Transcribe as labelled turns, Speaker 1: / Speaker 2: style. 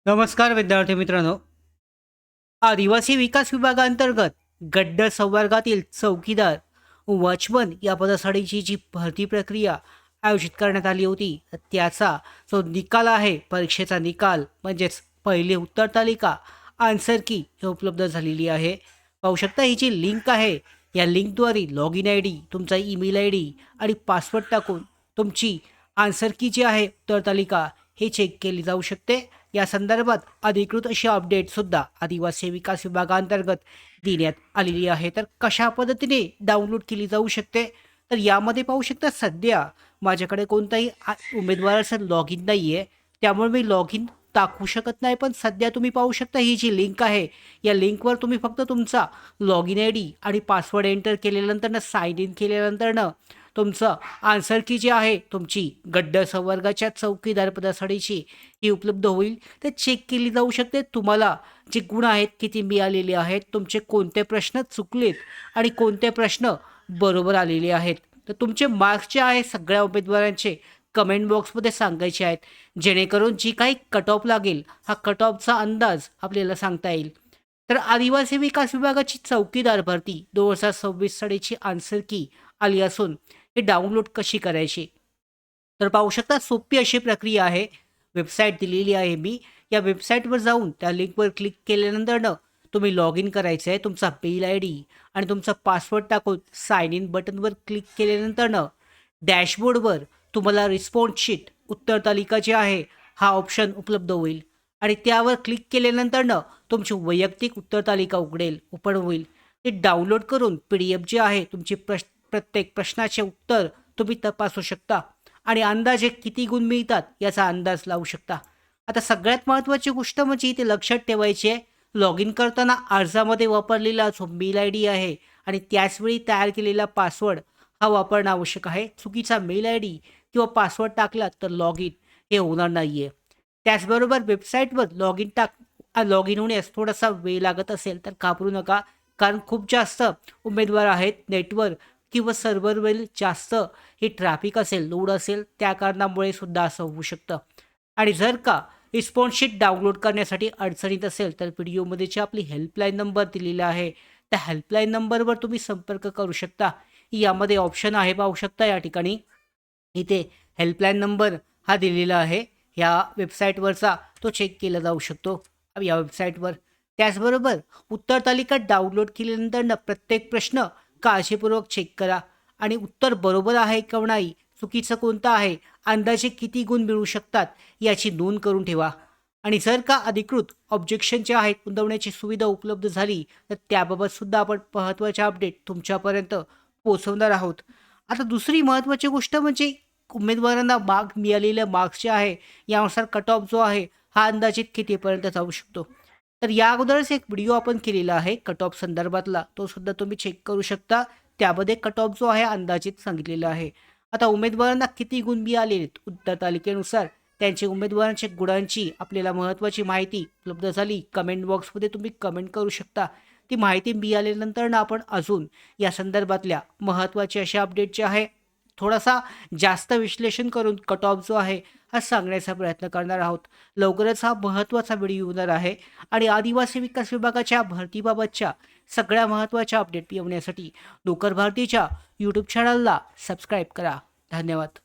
Speaker 1: नमस्कार विद्यार्थी मित्रांनो. आदिवासी विकास विभागाअंतर्गत गड्ड संवर्गातील चौकीदार वॉचमन या पदासाठीची जी भरती प्रक्रिया आयोजित करण्यात आली होती, तर त्याचा जो निकाल आहे, परीक्षेचा निकाल म्हणजेच पहिली उत्तर तालिका आन्सर की हे उपलब्ध झालेली आहे. पाहू शकता ही जी लिंक आहे, या लिंकद्वारे लॉग इन आय डी, तुमचा ईमेल आय डी आणि पासवर्ड टाकून तुमची आन्सर की जी आहे उत्तर तालिका हे चेक केली जाऊ शकते. या संदर्भात अधिकृत अशी अपडेटसुद्धा आदिवासी विकास विभागाअंतर्गत देण्यात आलेली आहे. तर कशा पद्धतीने डाउनलोड केली जाऊ शकते? तर यामध्ये पाहू शकता सध्या माझ्याकडे कोणताही उमेदवाराचं लॉग इन नाही आहे. त्यामुळे मी लॉग इन टाकू शकत नाही. पण सध्या तुम्ही पाहू शकता ही जी लिंक आहे, या लिंकवर तुम्ही फक्त तुमचा लॉग इन आय डी आणि पासवर्ड एंटर केल्यानंतरनं साइन इन केल्यानंतरनं तुमचं आन्सर की जी आहे तुमची गड्ड संवर्गाच्या चौकीदार पदासाठीची ही उपलब्ध होईल. ते चेक केली जाऊ शकते. तुम्हाला जे गुण आहेत किती मिळालेले आहेत, तुमचे कोणते प्रश्न चुकलेत आणि कोणते प्रश्न बरोबर आलेले आहेत. तर तुमचे मार्क्स जे आहे सगळ्या उमेदवारांचे कमेंट बॉक्समध्ये सांगायचे आहेत, जेणेकरून जी काही कट ऑफ लागेल हा कट ऑफचा अंदाज आपल्याला सांगता येईल. तर आदिवासी विकास विभागाची चौकीदार भरती 2026 सालीची आन्सर की आली असून हे डाउनलोड कशी करायची? तर पाहू शकता सोपी अशी प्रक्रिया आहे. वेबसाईट दिलेली आहे मी. या वेबसाईटवर जाऊन त्या लिंकवर क्लिक केल्यानंतरनं तुम्ही लॉग इन करायचं आहे. तुमचा मेल आय डी आणि तुमचा पासवर्ड टाकून साइन इन बटनवर क्लिक केल्यानंतरनं डॅशबोर्डवर तुम्हाला रिस्पॉन्स शीट उत्तर तालिका जी आहे हा ऑप्शन उपलब्ध होईल आणि त्यावर क्लिक केल्यानंतरनं तुमची वैयक्तिक उत्तर तालिका ओपन होईल. ते डाउनलोड करून PDF जी आहे तुमची प्रत्येक प्रश्नाचे उत्तर तुम्ही तपासू शकता आणि अंदाजे किती गुण मिळतात याचा अंदाज लावू शकता. आता सगळ्यात महत्त्वाची गोष्ट म्हणजे इथे लक्षात ठेवायची आहे, लॉग इन करताना अर्जामध्ये वापरलेला जो मेल आय डी आहे आणि त्याचवेळी तयार केलेला पासवर्ड हा वापरणं आवश्यक आहे. चुकीचा मेल आय डी किंवा पासवर्ड टाकला तर लॉग इन हे होणार नाही आहे. त्याचबरोबर वेबसाईटवर लॉग इन होण्यास थोडासा वेळ लागत असेल तर घाबरू नका. कारण खूप जास्त उमेदवार आहेत. नेटवर्क किंवा सर्व्हरवरील जास्त हे ट्रॅफिक असेल, लोड असेल, त्या कारणामुळे सुद्धा असं होऊ शकतं. आणि जर का रिस्पॉन्स शीट डाउनलोड करण्यासाठी अडचणीत असेल तर व्हिडिओमध्ये जी आपली हेल्पलाईन नंबर दिलेला आहे, त्या हेल्पलाईन नंबरवर तुम्ही संपर्क करू शकता. यामध्ये ऑप्शन आहे पाहू शकता या ठिकाणी. इथे हेल्पलाईन नंबर हा दिलेला आहे. ह्या वेबसाईटवरचा तो चेक केला जाऊ शकतो या वेबसाईटवर. त्याचबरोबर उत्तर तालिका डाउनलोड केल्यानंतर प्रत्येक प्रश्न काळजीपूर्वक चेक करा आणि उत्तर बरोबर आहे किंवा नाही, चुकीचं कोणतं आहे, अंदाजे किती गुण मिळू शकतात याची नोंद करून ठेवा. आणि जर का अधिकृत ऑब्जेक्शन जे आहेत नोंदवण्याची सुविधा उपलब्ध झाली तर त्याबाबत सुद्धा आपण महत्त्वाचे अपडेट तुमच्यापर्यंत पोहोचवणार आहोत. आता दुसरी महत्त्वाची गोष्ट म्हणजे उमेदवारांना मिळालेल्या मार्क्स जे आहे यानुसार कट ऑफ जो आहे हा अंदाजित कितीपर्यंत जाऊ शकतो. तर या अगोदरच एक व्हिडिओ आपण केलेला आहे कट ऑफ संदर्भातला, तो सुद्धा तुम्ही चेक करू शकता. त्यामध्ये कट ऑफ जो आहे अंदाजित सांगितलेला आहे. आता उमेदवारांना किती गुण मिळालेत उत्तर तालिकेनुसार त्यांचे उमेदवारांच्या गुणांची आपल्याला महत्त्वाची माहिती उपलब्ध झाली. कमेंट बॉक्समध्ये तुम्ही कमेंट करू शकता. ती माहिती मिळाल्यानंतर आपण अजून या संदर्भातल्या महत्त्वाचे असे अपडेट जे आहे थोडासा जास्त विश्लेषण करून कट ऑफ जो आहे हा सांगण्याचा प्रयत्न करणार आहोत. लवकरच हा महत्त्वाचा व्हिडिओ येणार आहे आणि आदिवासी विकास विभागाच्या भरतीबाबतच्या सगळ्या महत्त्वाच्या अपडेट येण्यासाठी नोकर भारतीच्या यूट्यूब चॅनलला सबस्क्राईब करा. धन्यवाद.